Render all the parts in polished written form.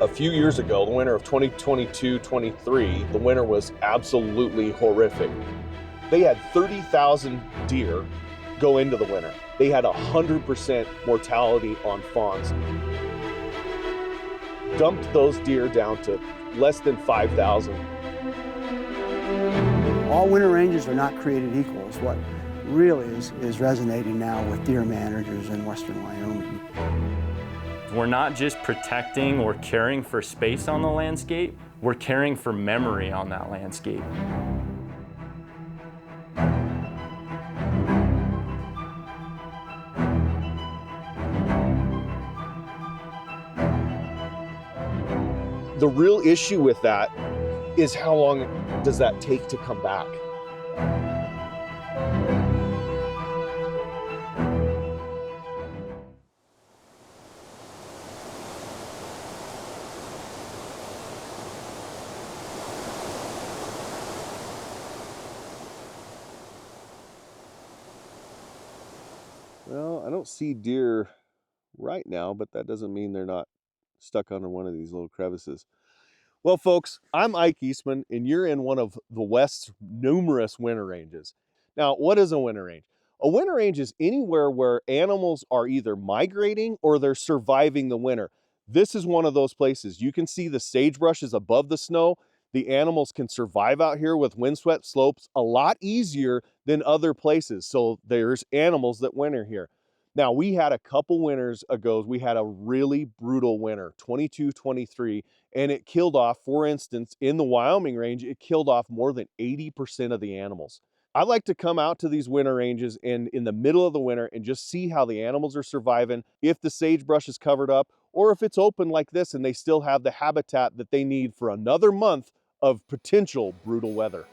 A few years ago, the winter of 2022-23, the winter was absolutely horrific. They had 30,000 deer go into the winter. They had 100% mortality on fawns. Dumped those deer down to less than 5,000. All winter ranges are not created equal is what really is resonating now with deer managers in western Wyoming. We're not just protecting or caring for space on the landscape, we're caring for memory on that landscape. The real issue with that is how long does that take to come back? Well, I don't see deer right now, but that doesn't mean they're not stuck under one of these little crevices. Well, folks, I'm Ike Eastman, and you're in one of the West's numerous winter ranges. Now, what is a winter range? A winter range is anywhere where animals are either migrating or they're surviving the winter. This is one of those places. You can see the sagebrush is above the snow. The animals can survive out here with windswept slopes a lot easier than other places. So there's animals that winter here. Now, we had a couple winters ago, we had a really brutal winter, 22-23, and it killed off, for instance, in the Wyoming range, it killed off more than 80% of the animals. I like to come out to these winter ranges and in the middle of the winter and just see how the animals are surviving, if the sagebrush is covered up, or if it's open like this and they still have the habitat that they need for another month of potential brutal weather.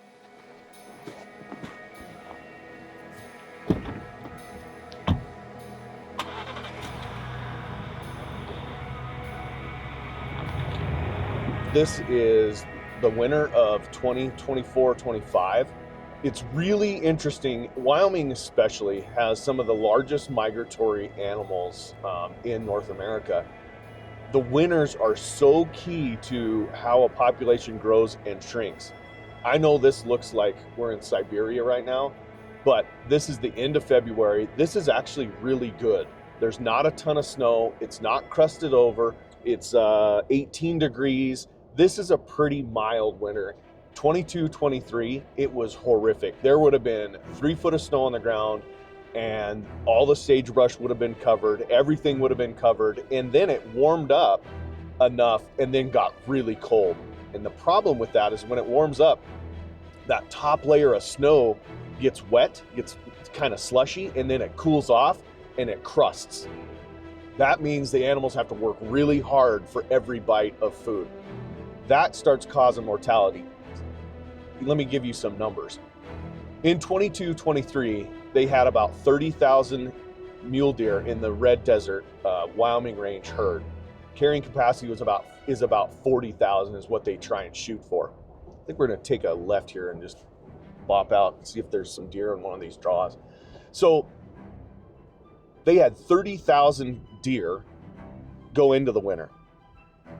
This is the winter of 2024-25. It's really interesting. Wyoming especially has some of the largest migratory animals in North America. The winters are so key to how a population grows and shrinks. I know this looks like we're in Siberia right now, but this is the end of February. This is actually really good. There's not a ton of snow. It's not crusted over. It's 18 degrees. This is a pretty mild winter. 22-23, it was horrific. There would have been 3 foot of snow on the ground and all the sagebrush would have been covered. Everything would have been covered. And then it warmed up enough and then got really cold. And the problem with that is when it warms up, that top layer of snow gets wet, gets kind of slushy, and then it cools off and it crusts. That means the animals have to work really hard for every bite of food. That starts causing mortality. Let me give you some numbers. In 22-23, they had about 30,000 mule deer in the Red Desert Wyoming Range herd. Carrying capacity is about 40,000 is what they try and shoot for. I think we're gonna take a left here and just bop out and see if there's some deer in one of these draws. So they had 30,000 deer go into the winter.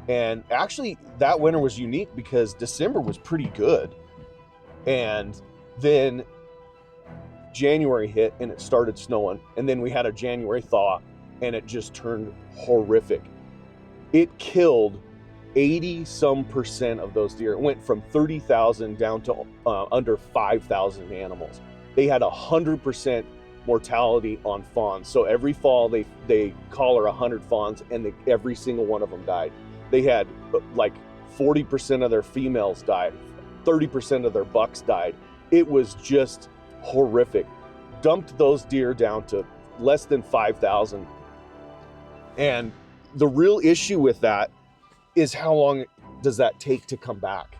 And actually that winter was unique because December was pretty good. And then January hit and it started snowing. And then we had a January thaw and it just turned horrific. It killed 80% of those deer. It went from 30,000 down to under 5,000 animals. They had 100% mortality on fawns. So every fall they collar 100 fawns and every single one of them died. They had like 40% of their females died, 30% of their bucks died. It was just horrific. Dumped those deer down to less than 5,000. And the real issue with that is how long does that take to come back?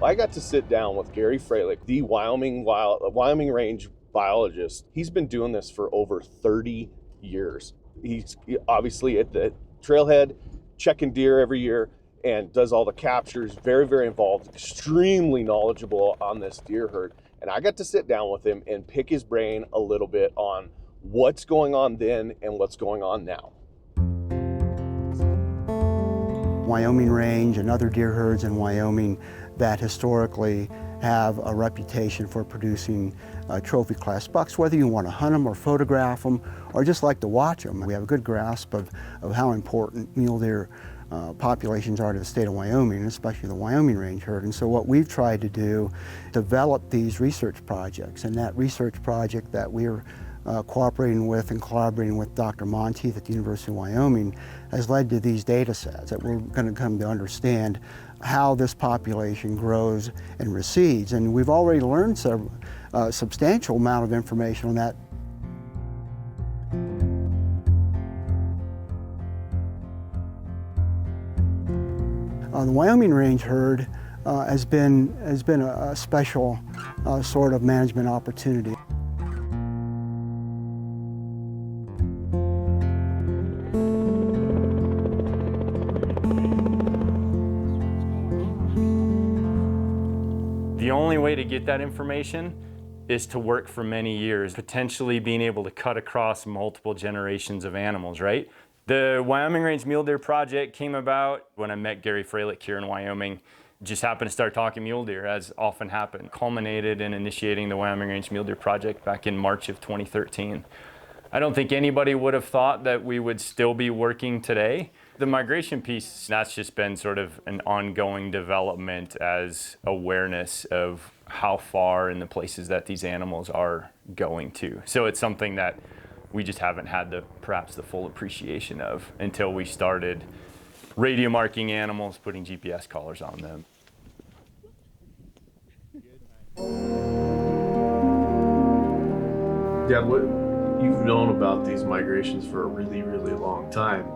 I got to sit down with Gary Freilich, the Wyoming Range biologist. He's been doing this for over 30 years. He's obviously at the trailhead, checking deer every year and does all the captures, very, very involved, extremely knowledgeable on this deer herd. And I got to sit down with him and pick his brain a little bit on what's going on then and what's going on now. Wyoming Range and other deer herds in Wyoming that historically have a reputation for producing trophy class bucks, whether you want to hunt them or photograph them or just like to watch them. We have a good grasp of how important mule deer populations are to the state of Wyoming, especially the Wyoming Range herd. And so what we've tried to do, develop these research projects, and that research project that we're cooperating with and collaborating with Dr. Monteith at the University of Wyoming has led to these data sets that we're going to come to understand how this population grows and recedes. And we've already learned a substantial amount of information on that. The Wyoming Range herd has been a special sort of management opportunity. The only way to get that information is to work for many years, potentially being able to cut across multiple generations of animals, right? The Wyoming Range Mule Deer Project came about when I met Gary Freilich here in Wyoming. Just happened to start talking mule deer, as often happened. Culminated in initiating the Wyoming Range Mule Deer Project back in March of 2013. I don't think anybody would have thought that we would still be working today. The migration piece, that's just been sort of an ongoing development as awareness of how far in the places that these animals are going to. So it's something that we just haven't had perhaps the full appreciation of until we started radio marking animals, putting GPS collars on them. Dad, what you've known about these migrations for a really, really long time.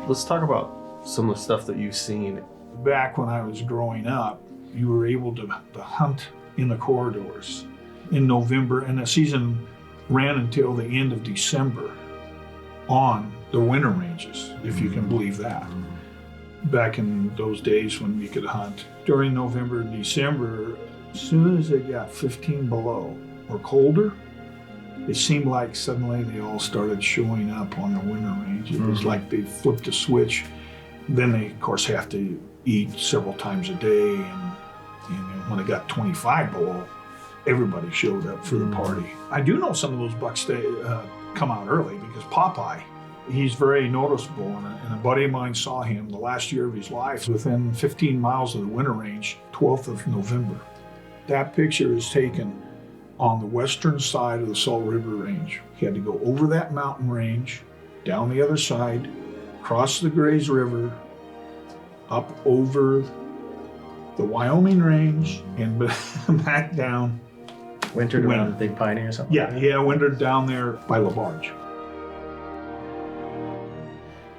Let's talk about some of the stuff that you've seen. Back when I was growing up, you were able to hunt in the corridors in November, and the season ran until the end of December on the winter ranges, if you can believe that. Back in those days when we could hunt during November and December, as soon as it got 15 below or colder, it seemed like suddenly they all started showing up on the winter range. It was like they flipped a switch. Then they, of course, have to eat several times a day, and when it got 25 below, everybody showed up for the party. I do know some of those bucks come out early because Popeye, he's very noticeable, and a buddy of mine saw him the last year of his life within 15 miles of the winter range, 12th of November. That picture is taken on the western side of the Salt River Range. He had to go over that mountain range, down the other side, cross the Grays River, up over the Wyoming Range, and back down. Wintered around the Big Piney or something? Yeah, wintered down there by LaBarge.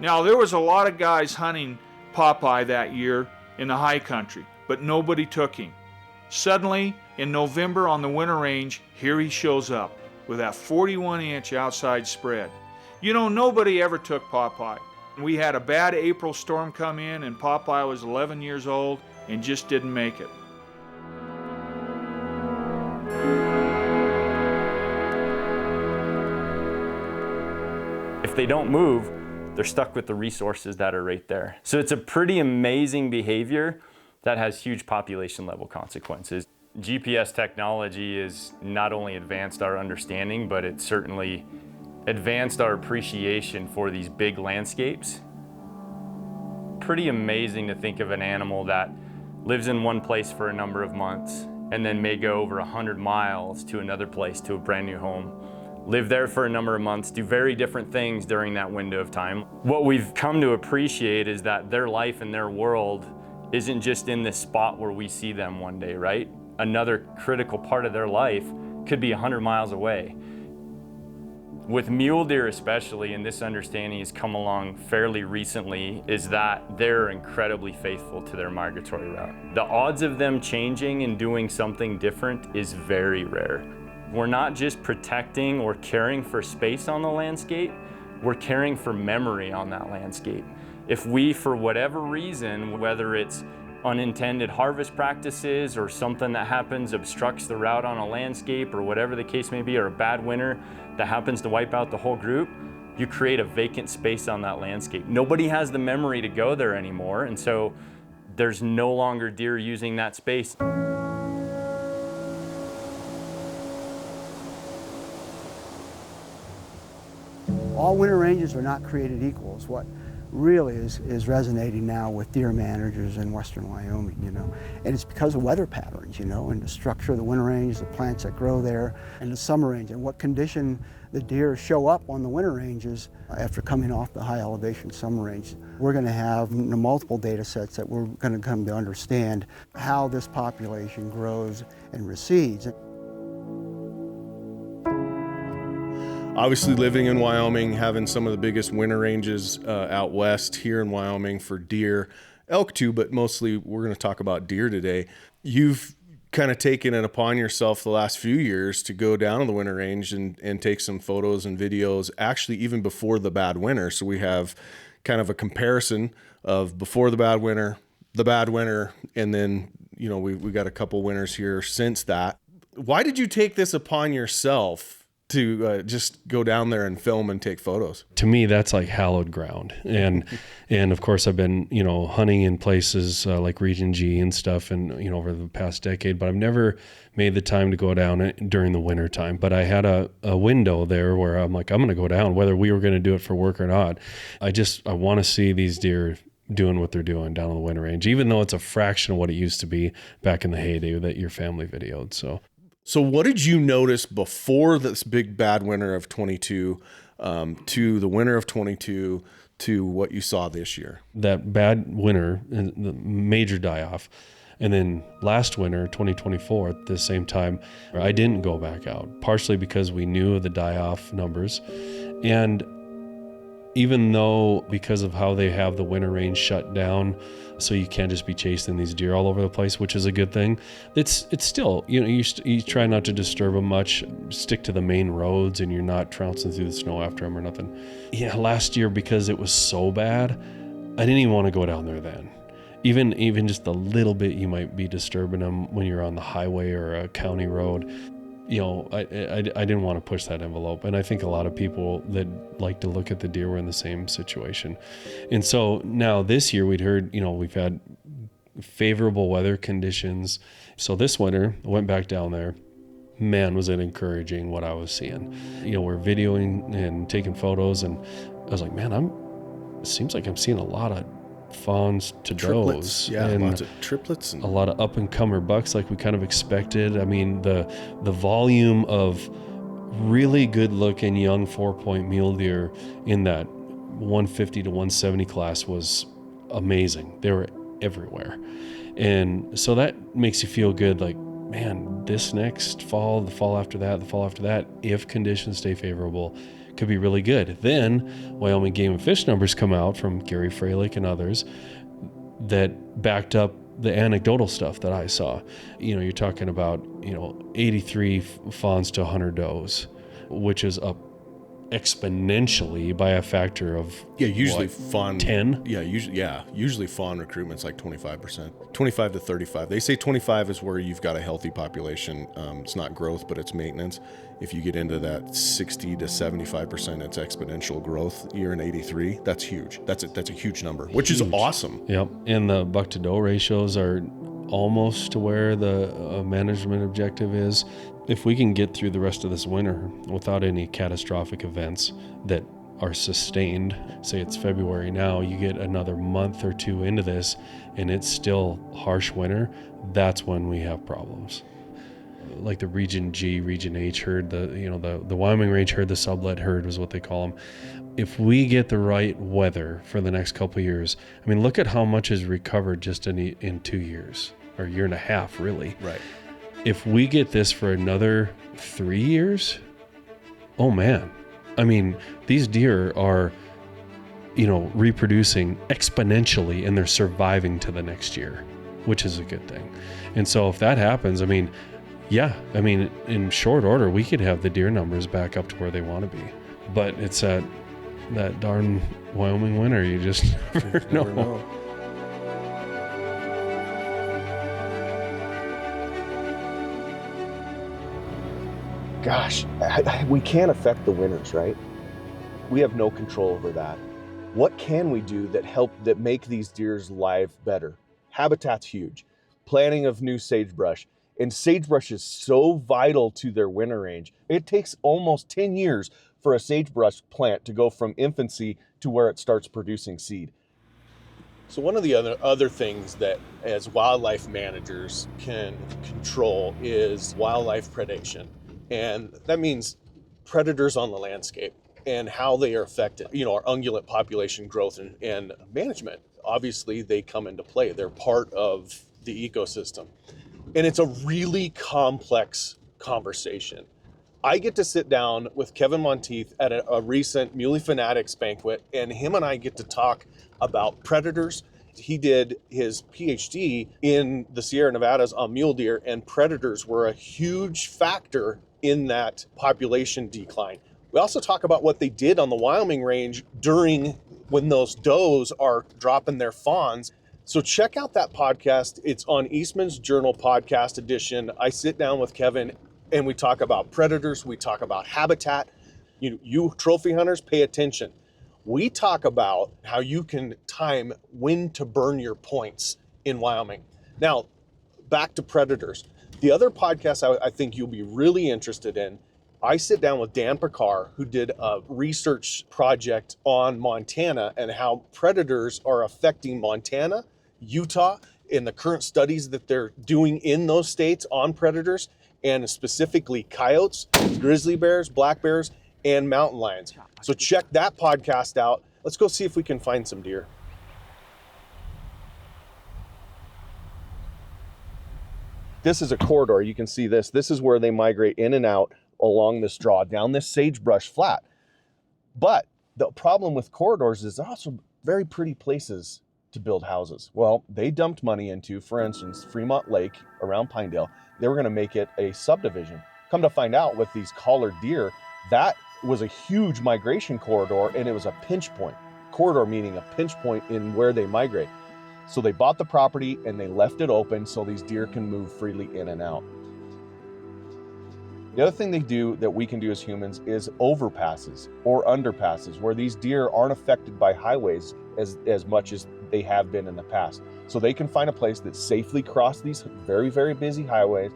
Now, there was a lot of guys hunting Popeye that year in the high country, but nobody took him. Suddenly, in November on the winter range, here he shows up with that 41-inch outside spread. You know, nobody ever took Popeye. We had a bad April storm come in, and Popeye was 11 years old and just didn't make it. If they don't move, they're stuck with the resources that are right there. So it's a pretty amazing behavior that has huge population level consequences. GPS technology has not only advanced our understanding, but it certainly advanced our appreciation for these big landscapes. Pretty amazing to think of an animal that lives in one place for a number of months and then may go over 100 miles to another place, to a brand new home, live there for a number of months, do very different things during that window of time. What we've come to appreciate is that their life and their world isn't just in this spot where we see them one day, right? Another critical part of their life could be 100 miles away. With mule deer especially, and this understanding has come along fairly recently, is that they're incredibly faithful to their migratory route. The odds of them changing and doing something different is very rare. We're not just protecting or caring for space on the landscape, we're caring for memory on that landscape. If we, for whatever reason, whether it's unintended harvest practices or something that happens obstructs the route on a landscape or whatever the case may be, or a bad winter that happens to wipe out the whole group, you create a vacant space on that landscape. Nobody has the memory to go there anymore, and so there's no longer deer using that space. All winter ranges are not created equal is what really is resonating now with deer managers in western Wyoming, you know. And it's because of weather patterns, you know, and the structure of the winter range, the plants that grow there, and the summer range, and what condition the deer show up on the winter ranges after coming off the high elevation summer range. We're going to have multiple data sets that we're going to come to understand how this population grows and recedes. Obviously, living in Wyoming, having some of the biggest winter ranges out west here in Wyoming for deer, elk too, but mostly we're going to talk about deer today. You've kind of taken it upon yourself the last few years to go down to the winter range and take some photos and videos, actually even before the bad winter. So we have kind of a comparison of before the bad winter, and then, you know, we got a couple winters here since that. Why did you take this upon yourself to just go down there and film and take photos? To me, that's like hallowed ground. And of course, I've been, you know, hunting in places like Region G and stuff, and, you know, over the past decade, but I've never made the time to go down during the winter time. But I had a window there where I'm like, I'm going to go down, whether we were going to do it for work or not. I want to see these deer doing what they're doing down on the winter range, even though it's a fraction of what it used to be back in the heyday that your family videoed. So what did you notice before this big bad winter of 22 to the winter of 22 to what you saw this year? That bad winter, the major die-off. And then last winter, 2024, at the same time, I didn't go back out, partially because we knew the die-off numbers. And even though, because of how they have the winter range shut down, so you can't just be chasing these deer all over the place, which is a good thing, it's still, you know, you try not to disturb them much, stick to the main roads, and you're not trouncing through the snow after them or nothing. Yeah, last year, because it was so bad, I didn't even want to go down there then. Even just a little bit, you might be disturbing them when you're on the highway or a county road. You know, I didn't want to push that envelope. And I think a lot of people that like to look at the deer were in the same situation. And so now this year we'd heard, you know, we've had favorable weather conditions. So this winter I went back down there. Man, was it encouraging what I was seeing. You know, we're videoing and taking photos, and I was like, man, it seems like I'm seeing a lot of fawns to triplets, does, yeah, and lots of triplets, and a lot of up and comer bucks like we kind of expected. I mean, the volume of really good looking young 4-point mule deer in that 150 to 170 class was amazing. They were everywhere, and so that makes you feel good. Like, man, this next fall, the fall after that, if conditions stay favorable, could be really good. Then Wyoming Game and Fish numbers come out from Gary Freilich and others that backed up the anecdotal stuff that I saw. You know, you're talking about, you know, 83 fawns to 100 does, which is up exponentially by a factor of usually what, fawn 10. Usually fawn recruitment's like 25%, 25 to 35. They say 25 is where you've got a healthy population. It's not growth, but it's maintenance. If you get into that 60 to 75%, it's exponential growth. You're in 83. That's huge. That's a huge number, which is awesome. Yep, and the buck to doe ratios are almost to where the management objective is. If we can get through the rest of this winter without any catastrophic events that are sustained, say it's February now, you get another month or two into this and it's still harsh winter, that's when we have problems. Like the Region G, Region H herd, the Wyoming Range herd, the sublet herd was what they call them. If we get the right weather for the next couple of years, I mean, look at how much is recovered just in 2 years, or a year and a half, really. Right. If we get this for another 3 years, oh man. I mean, these deer are, you know, reproducing exponentially and they're surviving to the next year, which is a good thing. And so if that happens, I mean, yeah, I mean, in short order, we could have the deer numbers back up to where they want to be. But it's that darn Wyoming winter, you just never know. Gosh, we can't affect the winners, right? We have no control over that. What can we do that make these deer's life better? Habitat's huge. Planting of new sagebrush. And sagebrush is so vital to their winter range. It takes almost 10 years for a sagebrush plant to go from infancy to where it starts producing seed. So one of the other things that as wildlife managers can control is wildlife predation. And that means predators on the landscape and how they are affected. Our ungulate population growth and management, obviously they come into play. They're part of the ecosystem. And it's a really complex conversation. I get to sit down with Kevin Monteith at a recent Muley Fanatics banquet, and him and I get to talk about predators. He did his PhD in the Sierra Nevadas on mule deer, and predators were a huge factor in that population decline. We also talk about what they did on the Wyoming Range during when those does are dropping their fawns. So check out that podcast. It's on Eastman's Journal podcast edition. I sit down with Kevin and we talk about predators. We talk about habitat. You trophy hunters, pay attention. We talk about how you can time when to burn your points in Wyoming. Now, back to predators. The other podcast I think you'll be really interested in, I sit down with Dan Picard, who did a research project on Montana and how predators are affecting Montana, Utah, in the current studies that they're doing in those states on predators, and specifically coyotes, grizzly bears, black bears, and mountain lions. So check that podcast out. Let's go see if we can find some deer. This is a corridor. You can see this. This is where they migrate in and out along this draw, down this sagebrush flat. But the problem with corridors is they're also very pretty places to build houses. Well, they dumped money into, for instance, Fremont Lake around Pinedale. They were going to make it a subdivision. Come to find out, with these collared deer, that was a huge migration corridor, and it was a pinch point. Corridor meaning a pinch point in where they migrate. So they bought the property and they left it open so these deer can move freely in and out. The other thing they do that we can do as humans is overpasses or underpasses, where these deer aren't affected by highways as much as they have been in the past. So they can find a place that safely cross these very, very busy highways.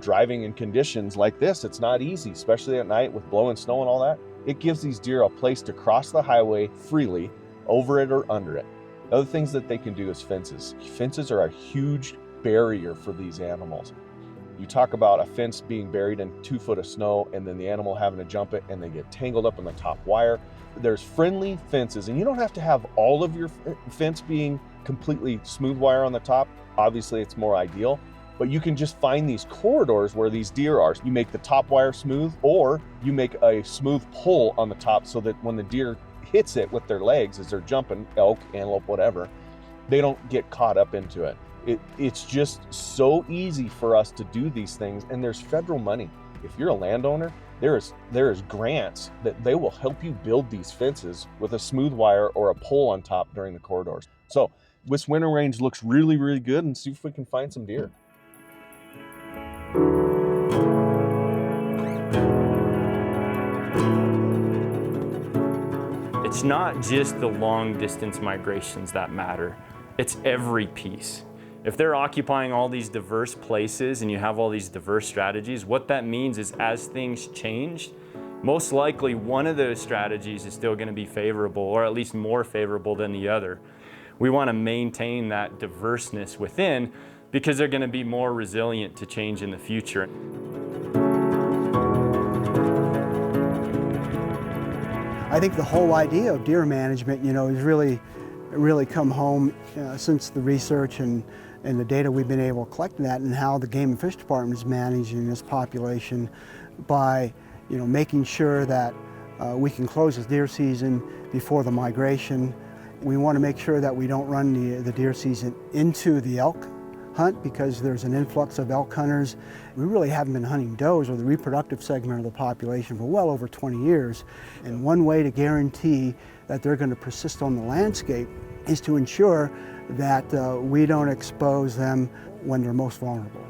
Driving in conditions like this, it's not easy, especially at night with blowing snow and all that. It gives these deer a place to cross the highway freely, over it or under it. Other things that they can do is fences. Fences are a huge barrier for these animals. You talk about a fence being buried in 2 foot of snow and then the animal having to jump it and they get tangled up in the top wire. There's friendly fences, and you don't have to have all of your fence being completely smooth wire on the top. Obviously, it's more ideal, but you can just find these corridors where these deer are. You make the top wire smooth, or you make a smooth pull on the top so that when the deer hits it with their legs as they're jumping, elk, antelope, whatever, they don't get caught up into it. It's just so easy for us to do these things, and there's federal money. If you're a landowner, there is grants that they will help you build these fences with a smooth wire or a pole on top during the corridors. So this winter range looks really, really good, and see if we can find some deer. It's not just the long distance migrations that matter, it's every piece. If they're occupying all these diverse places and you have all these diverse strategies, what that means is as things change, most likely one of those strategies is still going to be favorable, or at least more favorable than the other. We want to maintain that diverseness within because they're going to be more resilient to change in the future. I think the whole idea of deer management, has really come home since the research and the data we've been able to collect in that, and how the Game and Fish Department is managing this population by, making sure that we can close the deer season before the migration. We want to make sure that we don't run the deer season into the elk hunt, because there's an influx of elk hunters. We really haven't been hunting does, or the reproductive segment of the population, for well over 20 years. And one way to guarantee that they're going to persist on the landscape is to ensure that we don't expose them when they're most vulnerable.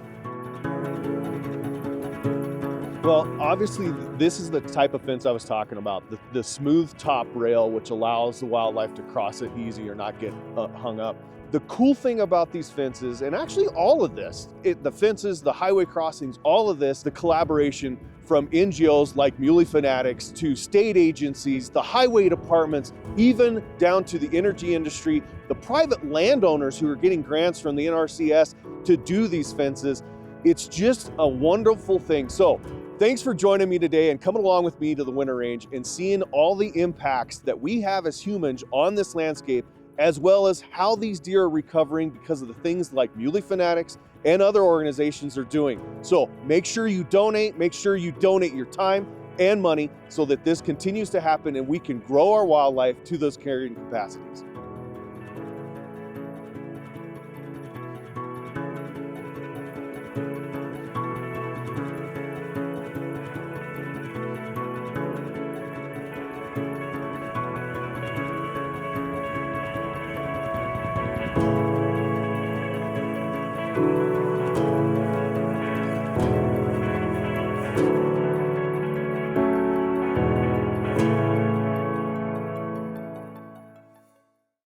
Well, obviously, this is the type of fence I was talking about, the smooth top rail, which allows the wildlife to cross it easy or not get hung up. The cool thing about these fences, and actually all of this, the fences, the highway crossings, all of this, the collaboration from NGOs like Muley Fanatics to state agencies, the highway departments, even down to the energy industry, the private landowners who are getting grants from the NRCS to do these fences. It's just a wonderful thing. So thanks for joining me today and coming along with me to the Winter Range and seeing all the impacts that we have as humans on this landscape, as well as how these deer are recovering because of the things like Muley Fanatics and other organizations are doing. So make sure you donate your time and money so that this continues to happen and we can grow our wildlife to those carrying capacities.